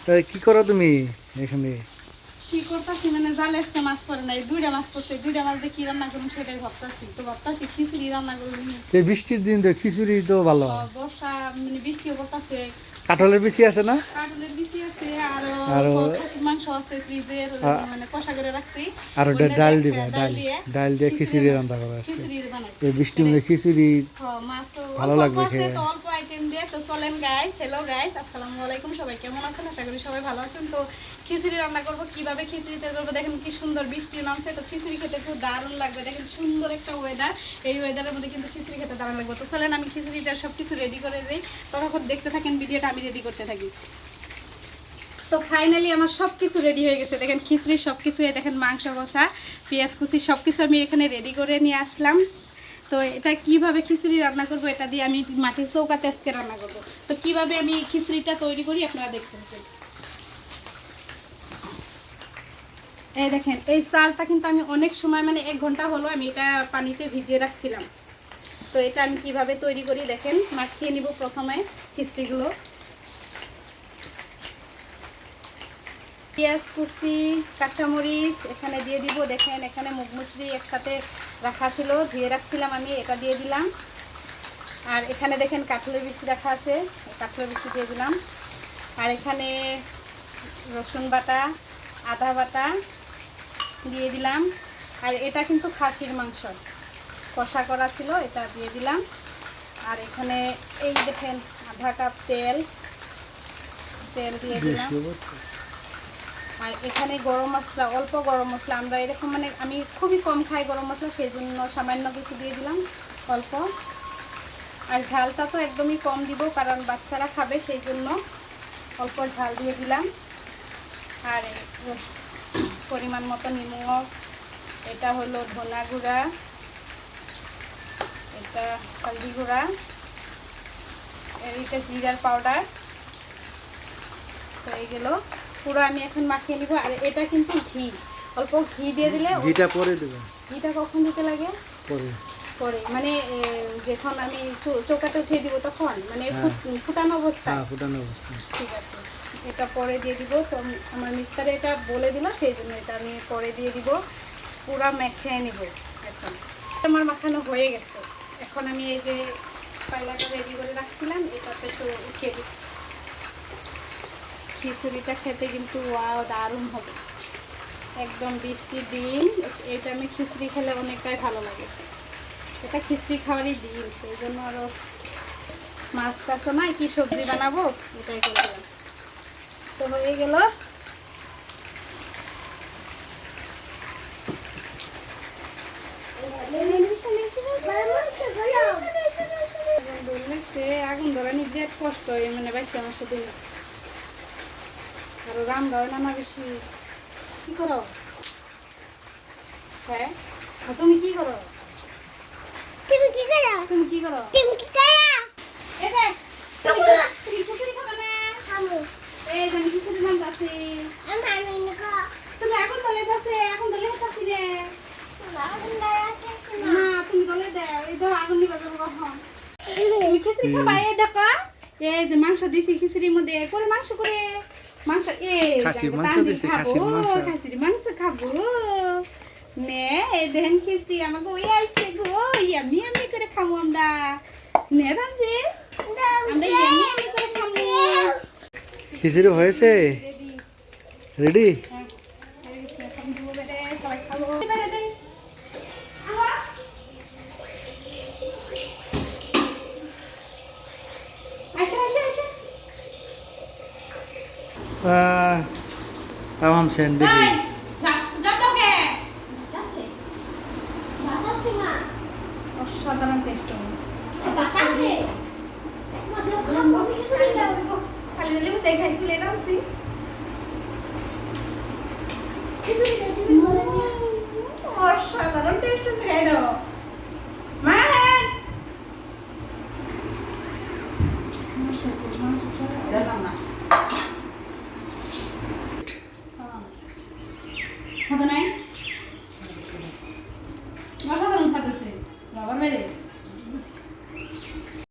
কি করো তুমি এখানে? কি করতেছি মানে জালে আজকে মাছ পড়ে নাই, দুইটা মাছ পড়ছে, দুইটা মাছ দিয়ে কি রান্না করবো সেটাই ভাবতেছি। তো ভাবতেছি খিচুড়ি রান্না করবো। এই বৃষ্টির দিন তো খিচুড়ি তো ভালো। বর্ষা মানে বৃষ্টিও পড়তেছে। কাঁঠালের বেশি আছে না? কাটলের বিচি আছে, আরো আরো খাসির মাংস আছে ফ্রিজের, মানে কষা করে রাখছি। আর ওটা ডাল দিয়ে দিবে, ডাল দিয়ে খিচুড়ি রান্না করা আছে। খিচুড়ি বানাই। এই বৃষ্টির মধ্যে খিচুড়ি মাছ ভালো লাগবে খেয়ে। তো অল্প আইটেম দিয়ে। তো চলেন গাইস, হ্যালো গাইস, আসসালামু আলাইকুম। সবাই কেমন আছেন? আশা করি সবাই ভালো আছেন। তো খিচুড়ি রান্না করবো, কিভাবে খিচুড়িটা করবো দেখেন, কি সুন্দর বৃষ্টি নামছে। তো খিচুড়ি খেতে খুব দারুণ লাগবে। দেখেন সুন্দর একটা ওয়েদার, এই ওয়েদারের মধ্যে কিন্তু খিচুড়ি খেতে দারুণ লাগবে। তো চলেন আমি খিচুড়িটা সব কিছু রেডি করে দিই, তখন দেখতে থাকেন ভিডিওটা, আমি রেডি করতে থাকি। তো ফাইনালি আমার সব কিছু রেডি হয়ে গেছে। দেখেন খিচুড়ি সব কিছু, দেখেন মাংস কষা, পেঁয়াজ কুচি সব কিছু আমি এখানে রেডি করে নিয়ে আসলাম। তো এটা কিভাবে খিচুড়ি রান্না করব, এটা দিয়ে আমি মাটির চৌকাতে আজকে রান্না করব। তো কিভাবে আমি খিচুড়িটা তৈরি করি আপনারা দেখতে থাকেন। এই দেখেন, এই চালটা কিন্তু আমি অনেক সময় মানে 1 ঘন্টা হলো আমি এটা পানিতে ভিজিয়ে রাখছিলাম। তো এটা আমি কিভাবে তৈরি করি দেখেন, মাখিয়ে নিব প্রথমে খিচুড়িগুলো। পেঁয়াজ কুচি, কাঁচামরিচ এখানে দিয়ে দিব। দেখেন এখানে মুগ মুচড়ি একসাথে রাখা ছিল, ধুয়ে রাখছিলাম আমি, এটা দিয়ে দিলাম। আর এখানে দেখেন কাঁঠালের বিচি রাখা আছে, কাঁঠালের বিচি দিয়ে দিলাম। আর এখানে রসুন বাটা, আদা বাটা দিয়ে দিলাম। আর এটা কিন্তু খাসির মাংস কষা করা ছিল, এটা দিয়ে দিলাম। আর এখানে এই দেখেন আধা কাপ তেল দিয়ে দিলাম। আর এখানে গরম মশলা, অল্প গরম মশলা, আমরা এরকম মানে আমি খুবই কম খাই গরম মশলা, সেই জন্য সামান্য কিছু দিয়ে দিলাম, অল্প। আর ঝালটা তো একদমই কম দিব, কারণ বাচ্চারা খাবে, সেই জন্য অল্প ঝাল দিয়ে দিলাম। আর পরিমাণ মতো নিমক, এটা হলো ধনা গুঁড়া, এটা হলদি গুঁড়া, এটা জিরার পাউডার। তো এইগুলো পুরো আমি এখন মাখিয়ে নিব। আর এটা কিন্তু ঘি, অল্প ঘি দিয়ে দিলে। ঘিটা পরে দেবেন? ঘিটা কখন দিতে লাগে? পরে মানে যখন আমি চৌকাতে উঠিয়ে দিব তখন, মানে ফুটানো অবস্থা। ঠিক আছে, এটা পরে দিয়ে দিব। তো আমার মিস্ত্রি এটা বলে দিল, সেই জন্য এটা আমি পরে দিয়ে দিব। পুরা মেখে নিব। এখন আমার মাখানো হয়ে গেছে। এখন আমি এই যে পাইলাটা রেডি করে রাখছিলাম, এটাতে একটু উঠিয়ে দিচ্ছি। খিচুড়িটা খেতে কিন্তু ওয়াও দারুণ হবে, একদম বৃষ্টির দিন এই টাইমে খিচুড়ি খেলে অনেকটাই ভালো লাগে। এটা খিচুড়ি খাওয়ারই দিন, সেই জন্য আরও মাছ টাছও নাই, কি সবজি বানাবো এটাই করে দিলাম। তো হয়ে গেল। সে আগুন ধরানি বিরাট কষ্ট, মানে বাইশে আমার সাথে আরো রান্না হয় না বেশি। কি করো? হ্যাঁ তুমি কি করো? তুমি কি করো? তুমি কি করো? তুমি কি করো? এই দেখ, তুমি খিচুড়ি খাবে না? খাবো। এই যে আমি খিচুড়ি বানাচ্ছি। আমি নিকো। তুমি আগুন ধরে দাসে, আগুন ধরে হতাছি রে। আগুন ধরাতে না। না তুমি ধরে দাও, এই দাও আগুন নিবা যাবো কখন? তুমি খিচুড়ি খাবা? এই দেখো, এই যে মাংস দিছি খিচুড়ির মধ্যে, করে মাংস করে মাংস, এই খাসির মাংস দিছি, খাসির মাংস। খাসির মাংস খাবো নে। এই দেখেন খিচুড়ি আমাকে ওই আইছে গো, ইয়ামি আমি করে খাবো আমরা। নে রামজি, আমরা ইয়ামি আমি করে খাবো। খিচুড়ি হয়েছে? রেডি? এখন দিব বেরে, সবাই খাবো। বেরে দে। আসো আসো আসো। তামাম স্যান্ডউইচ। এই যা দাও কে? আছে। বাতাসে না। অসাধারণ টেস্ট হবে। বাতাসে। মধ্যে খাবো আমি খিচুড়ি খাবো। খালি লেবু দেখাইছিল এটা আনছি। খিচুড়ি তুমি বলে নিয়ে। অসাধারণ টেস্ট আছে, খাই দাও। মাহেন